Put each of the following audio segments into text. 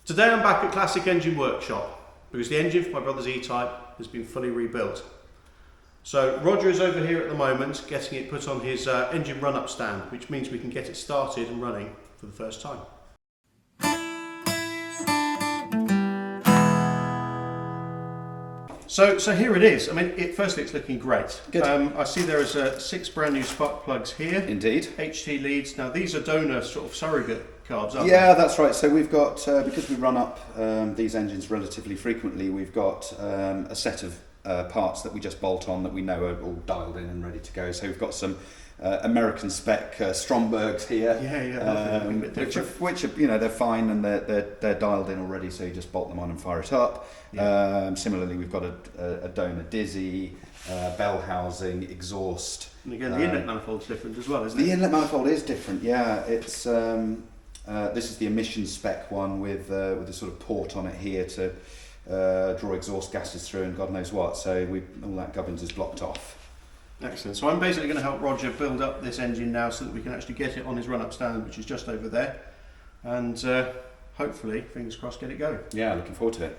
Today I'm back at Classic Engine Workshop because the engine for my brother's E-Type has been fully rebuilt. So Roger is over here at the moment getting it put on his engine run-up stand, which means we can get it started and running for the first time. So here it is. I mean, firstly it's looking great. Good. I see there is 6 brand new spark plugs here. Indeed. HT leads. Now these are donor sort of surrogate carbs, aren't Yeah, they? that's right. So we've got, because we run up these engines relatively frequently, we've got a set of parts that we just bolt on that we know are all dialed in and ready to go. So we've got some American spec Strombergs here, which are, you know, they're fine and they're dialed in already. So you just bolt them on and fire it up. Yeah. Similarly, we've got a donor Dizzy, bell housing, exhaust. And again, the inlet manifold's different as well, isn't it? The inlet manifold is different. Yeah, it's this is the emission spec one with a sort of port on it here to draw exhaust gases through and God knows what. So all that gubbins is blocked off. Excellent. So I'm basically going to help Roger build up this engine now so that we can actually get it on his run-up stand, which is just over there, and hopefully, fingers crossed, get it going. Yeah, looking forward to it.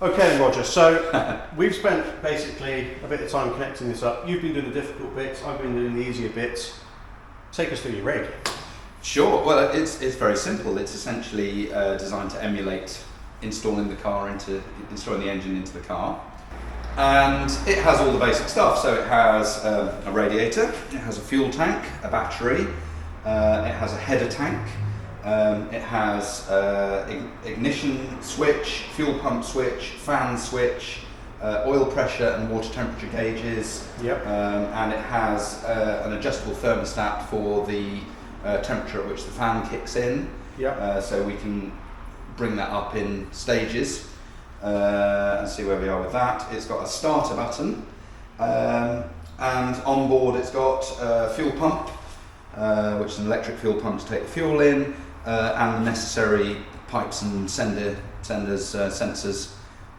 Okay then, Roger, so we've spent basically a bit of time connecting this up. You've been doing the difficult bits, I've been doing the easier bits. Take us through your rig. Sure. Well, it's very simple. It's essentially designed to emulate installing the engine into the car, and it has all the basic stuff. So it has a radiator, it has a fuel tank, a battery, it has a header tank. It has ignition switch, fuel pump switch, fan switch, oil pressure and water temperature gauges. Yep. And it has an adjustable thermostat for the temperature at which the fan kicks in. Yep. So we can bring that up in stages and see where we are with that. It's got a starter button, and on board it's got a fuel pump, which is an electric fuel pump to take the fuel in. And the necessary pipes and sensors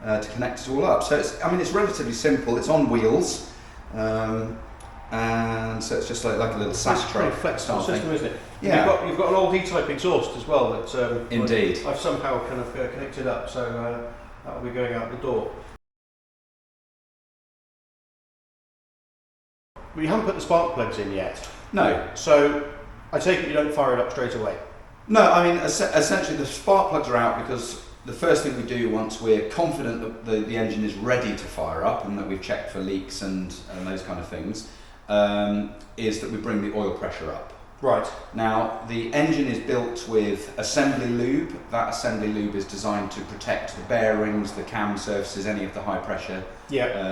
to connect it all up. So it's relatively simple. It's on wheels, and so it's just like a little sash truck. Pretty flexible system, isn't it? Yeah. You've got an old E-Type exhaust as well that Indeed. I've somehow kind of connected up, so that will be going out the door. We haven't put the spark plugs in yet. No. So I take it you don't fire it up straight away. No, I mean, essentially the spark plugs are out because the first thing we do once we're confident that the engine is ready to fire up and that we've checked for leaks and those kind of things, is that we bring the oil pressure up. Right. Now, the engine is built with assembly lube. That assembly lube is designed to protect the bearings, the cam surfaces, any of the high pressure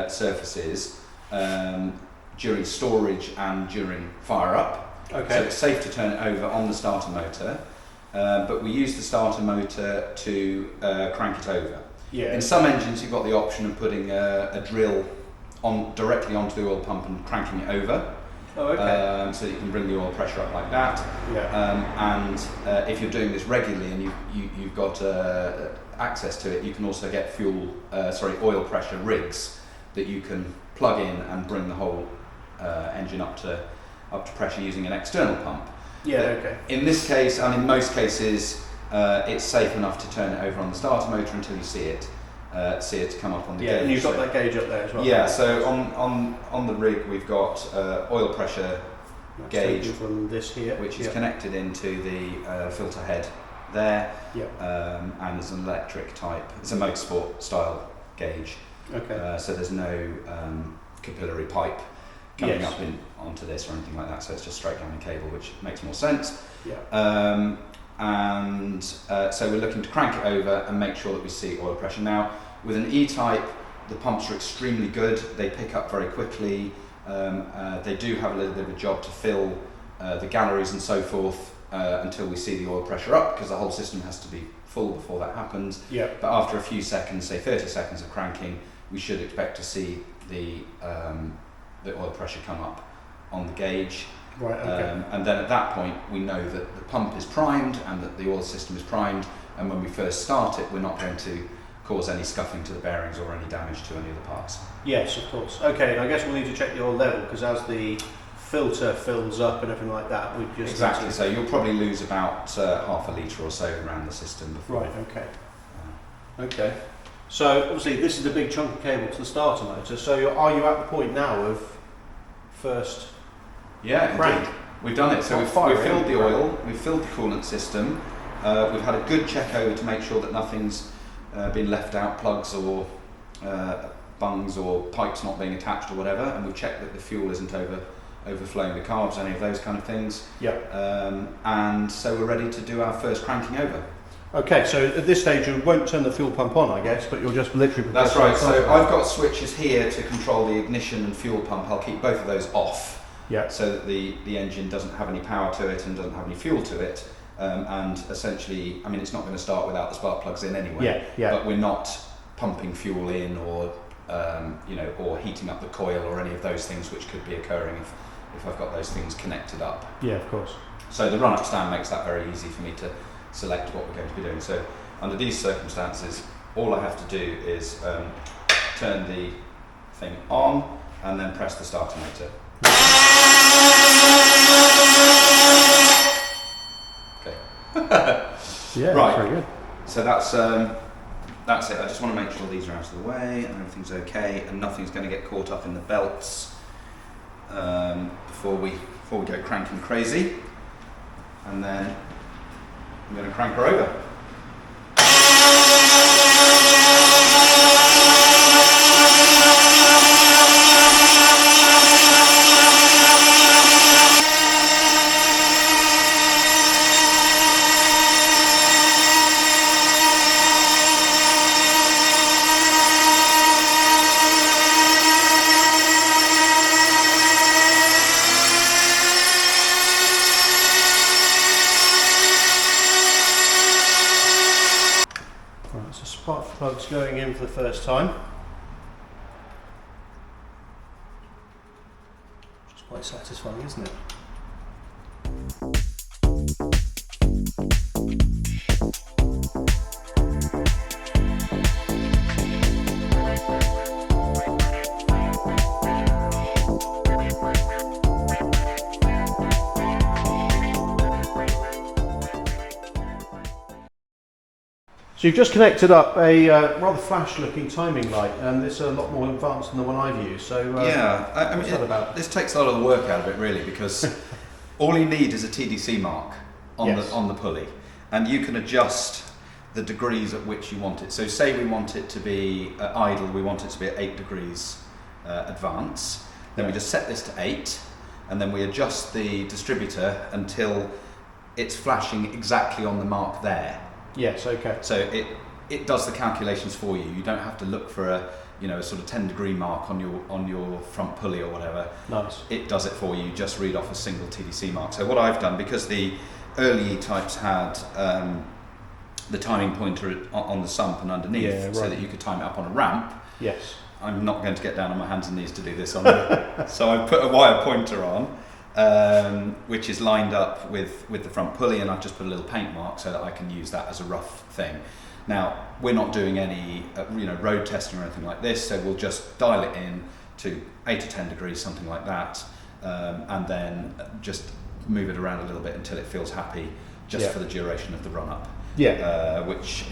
surfaces during storage and during fire up. Okay. So it's safe to turn it over on the starter motor. But we use the starter motor to crank it over. Yeah. In some engines you've got the option of putting a drill directly onto the oil pump and cranking it over. Oh, okay. So you can bring the oil pressure up like that. Yeah. And if you're doing this regularly and you've got access to it, you can also get oil pressure rigs that you can plug in and bring the whole engine up to pressure using an external pump. Yeah, okay. In this case, and in most cases, it's safe enough to turn it over on the starter motor until you see it come up on the gauge. Yeah, and you've got that gauge up there as well. Yeah, so on the rig we've got oil pressure gauge from this here, which is connected into the filter head there. Yep. And there's an electric type. It's a motorsport style gauge. Okay. So there's no capillary pipe coming up onto this or anything like that, so it's just straight down the cable, which makes more sense. Yeah. So we're looking to crank it over and make sure that we see oil pressure. Now, with an E-Type, the pumps are extremely good. They pick up very quickly. They do have a little bit of a job to fill the galleries and so forth until we see the oil pressure up, because the whole system has to be full before that happens. Yeah. But after a few seconds, say 30 seconds of cranking, we should expect to see the oil pressure come up on the gauge. Right, okay. And then at that point, we know that the pump is primed and that the oil system is primed, and when we first start it, we're not going to cause any scuffing to the bearings or any damage to any of the parts. Yes, of course. Okay, and I guess we'll need to check the oil level, because as the filter fills up and everything like that, we just... Exactly, so you'll probably lose about half a litre or so around the system before. Right, okay. Okay. So, obviously, this is the big chunk of cable to the starter motor, so are you at the point now of first... Yeah, crank? indeed. We've done it. So we've filled the oil, we've filled the coolant system, we've had a good check over to make sure that nothing's been left out, plugs or bungs or pipes not being attached or whatever, and we've checked that the fuel isn't overflowing the carbs, any of those kind of things. Yep. And so we're ready to do our first cranking over. Okay, so at this stage you won't turn the fuel pump on, I guess, but you'll just literally... That's right, so I've got switches here to control the ignition and fuel pump. I'll keep both of those off. Yeah. So that the engine doesn't have any power to it and doesn't have any fuel to it, and essentially, I mean, it's not going to start without the spark plugs in anyway. Yeah, yeah. But we're not pumping fuel in or or heating up the coil or any of those things which could be occurring if I've got those things connected up. Yeah, of course. So the run-up stand makes that very easy for me to select what we're going to be doing. So under these circumstances, all I have to do is turn the thing on and then press the starter motor. Okay. Yeah, right. That's very good. So that's it. I just want to make sure these are out of the way and everything's okay and nothing's going to get caught up in the belts before we go cranking crazy. And then I'm going to crank her over. Spark plugs going in for the first time. Which is quite satisfying, isn't it? So you've just connected up a rather flash-looking timing light, and it's a lot more advanced than the one I've used. So yeah, I mean, what's that about? This takes a lot of the work out of it, really, because all you need is a TDC mark on Yes. the pulley, and you can adjust the degrees at which you want it. So say we want it to be idle, we want it to be at 8 degrees advance. Then we just set this to 8, and then we adjust the distributor until it's flashing exactly on the mark there. Yes, okay. So it does the calculations for you. You don't have to look for a sort of 10-degree mark on your front pulley or whatever. Nice. It does it for you. You just read off a single TDC mark. So what I've done, because the early E-Types had the timing pointer on the sump and underneath, Yeah, right. so that you could time it up on a ramp. Yes. I'm not going to get down on my hands and knees to do this on so I've put a wire pointer on, which is lined up with the front pulley, and I've just put a little paint mark so that I can use that as a rough thing. Now, we're not doing any road testing or anything like this, so we'll just dial it in to 8 to 10 degrees, something like that, and then just move it around a little bit until it feels happy, just for the duration of the run-up. Yeah. Which,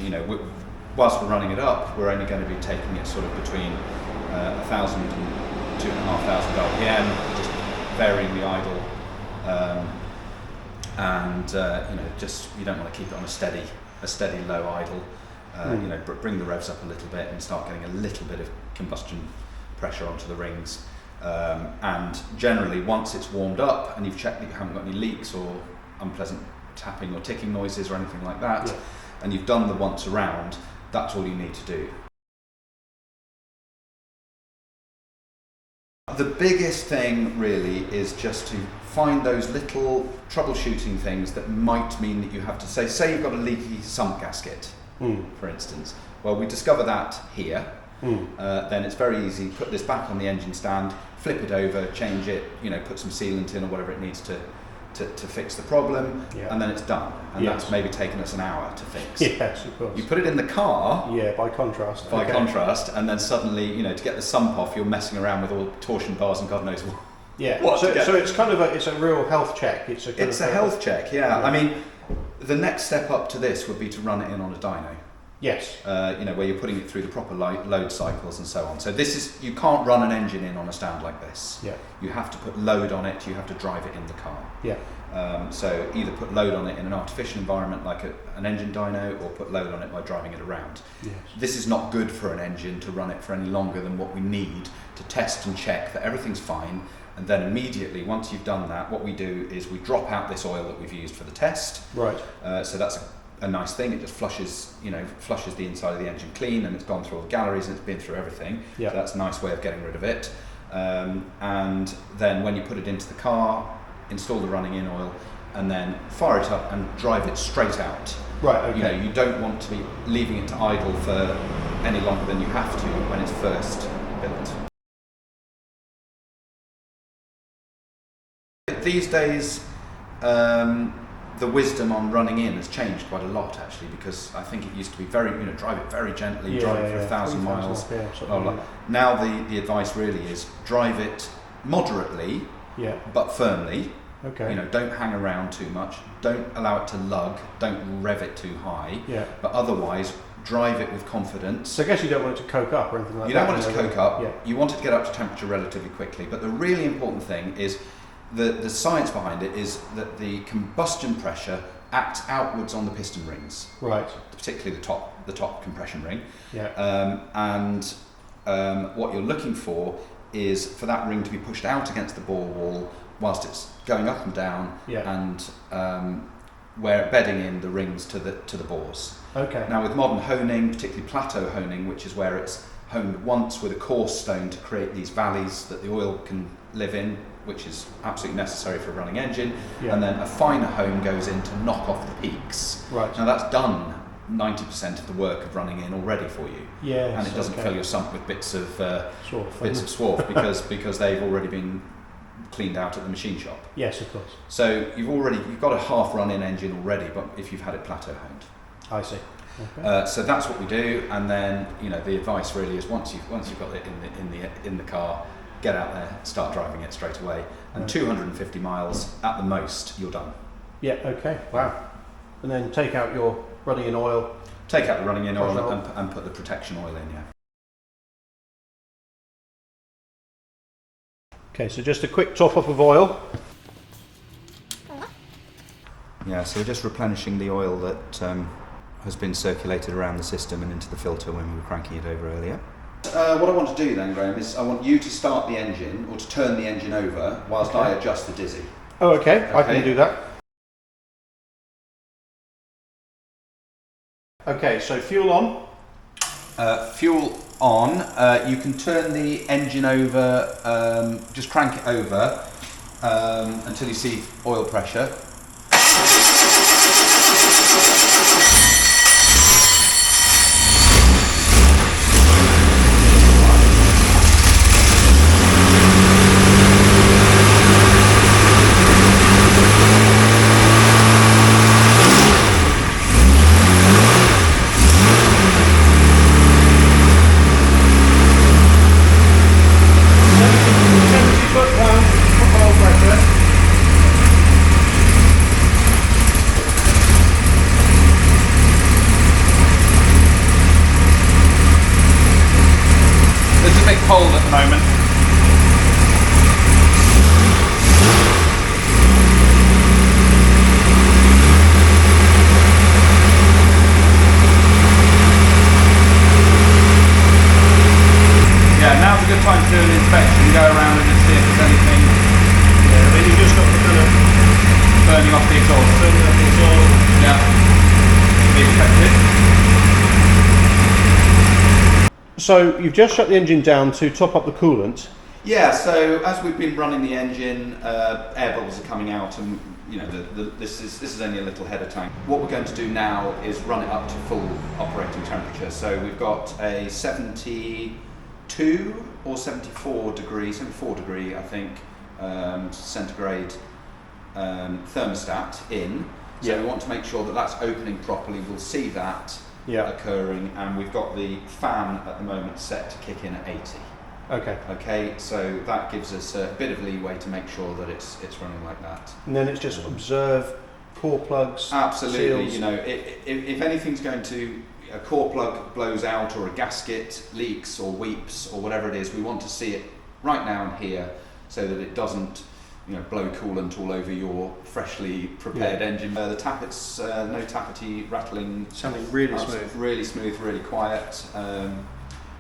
whilst we're running it up, we're only going to be taking it sort of between 1,000 and 2,500 RPM, just varying the idle, just you don't want to keep it on a steady low idle. Bring the revs up a little bit and start getting a little bit of combustion pressure onto the rings, And generally, once it's warmed up and you've checked that you haven't got any leaks or unpleasant tapping or ticking noises or anything like that, and you've done the once around, that's all you need to do. The biggest thing really is just to find those little troubleshooting things that might mean that you have to say you've got a leaky sump gasket, for instance. Well, we discover that here. Then it's very easy. Put this back on the engine stand, flip it over, change it, put some sealant in or whatever it needs to fix the problem, and then it's done. And that's maybe taken us an hour to fix. Yes, of course. You put it in the car. Yeah, by contrast. By contrast, and then suddenly, to get the sump off, you're messing around with all torsion bars and God knows what. Yeah. So it's kind of it's a real health check. It's a health check. Yeah. I mean, the next step up to this would be to run it in on a dyno. Yes. Where you're putting it through the proper load cycles and so on. So you can't run an engine in on a stand like this. Yeah. You have to put load on it. You have to drive it in the car. Yeah. So either put load on it in an artificial environment like an engine dyno, or put load on it by driving it around. Yes. This is not good for an engine to run it for any longer than what we need to test and check that everything's fine. And then immediately, once you've done that, what we do is we drop out this oil that we've used for the test. Right. So that's a nice thing. It just flushes the inside of the engine clean, and it's gone through all the galleries and it's been through everything. Yeah. So that's a nice way of getting rid of it. And then when you put it into the car, install the running in oil, and then fire it up and drive it straight out. Right. Okay. You don't want to be leaving it to idle for any longer than you have to when it's first built. These days, the wisdom on running in has changed quite a lot, actually, because I think it used to be very, drive it very gently, drive it for 1,000 miles. Now the advice really is drive it moderately, but firmly. Okay. Don't hang around too much. Don't allow it to lug. Don't rev it too high. Yeah. But otherwise, drive it with confidence. So I guess you don't want it to coke up or anything like that. You don't want it to coke up. Yeah. You want it to get up to temperature relatively quickly. But the really important thing is the science behind it is that the combustion pressure acts outwards on the piston rings. Right. Particularly the top compression ring. Yeah. What you're looking for is for that ring to be pushed out against the bore wall whilst it's going up and down, and where bedding in the rings to the bores. Okay. Now with modern honing, particularly plateau honing, which is where it's honed once with a coarse stone to create these valleys that the oil can live in, which is absolutely necessary for a running engine, and then a finer hone goes in to knock off the peaks. Right. Now that's done 90% of the work of running in already for you. Yes. And it doesn't fill your sump with bits of swarf because they've already been cleaned out at the machine shop. Yes, of course. So you've got a half run-in engine already, but if you've had it plateau honed. I see. Okay. So that's what we do, and then the advice really is once you've got it in the car, get out there, start driving it straight away, and 250 miles at the most, you're done. Yeah. Okay. Wow. And then take out your running in oil. Take out the running in oil and put the protection oil in. Yeah. Okay, so just a quick top up of oil. Yeah, so we're just replenishing the oil that has been circulated around the system and into the filter when we were cranking it over earlier. What I want to do then, Graham, is I want you to start the engine, or to turn the engine over, whilst I adjust the dizzy. Oh, okay. I can do that. Okay, so fuel on. Fuel on. You can turn the engine over, just crank it over until you see oil pressure. burning off the exhaust. Turning up the exhaust. Yeah. Be expected. So you've just shut the engine down to top up the coolant. Yeah, so as we've been running the engine, air bubbles are coming out, and you know this is only a little header tank. What we're going to do now is run it up to full operating temperature. So we've got a 72 or 74 degree I think, centigrade thermostat in. So we want to make sure that that's opening properly. We'll see that occurring, and we've got the fan at the moment set to kick in at 80. Okay, so that gives us a bit of leeway to make sure that it's running like that. And then it's just observe core plugs. Absolutely, seals. you know, if anything's going to, a core plug blows out or a gasket leaks or weeps or whatever it is, we want to see it right now and here so that it doesn't, you know, blow coolant all over your freshly prepared engine. The tappets, no tappety rattling. Sounding really smooth. Really smooth, really quiet.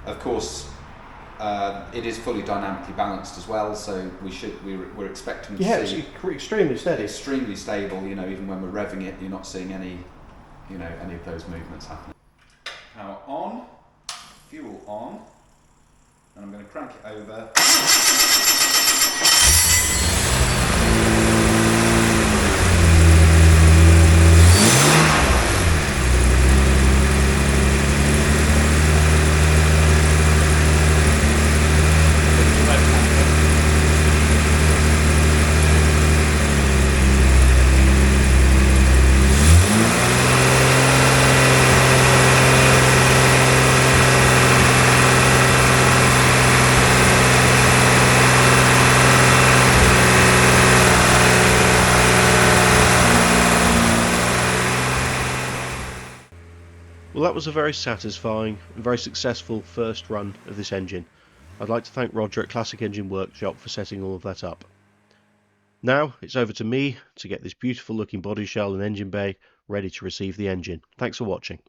Of course, it is fully dynamically balanced as well, so we're expecting to see. It's extremely steady. Extremely stable. You know, even when we're revving it, you're not seeing any of those movements happening. Power on, fuel on, and I'm going to crank it over. Well, that was a very satisfying and very successful first run of this engine. I'd like to thank Roger at Classic Engine Workshop for setting all of that up. Now it's over to me to get this beautiful looking body shell and engine bay ready to receive the engine. Thanks for watching.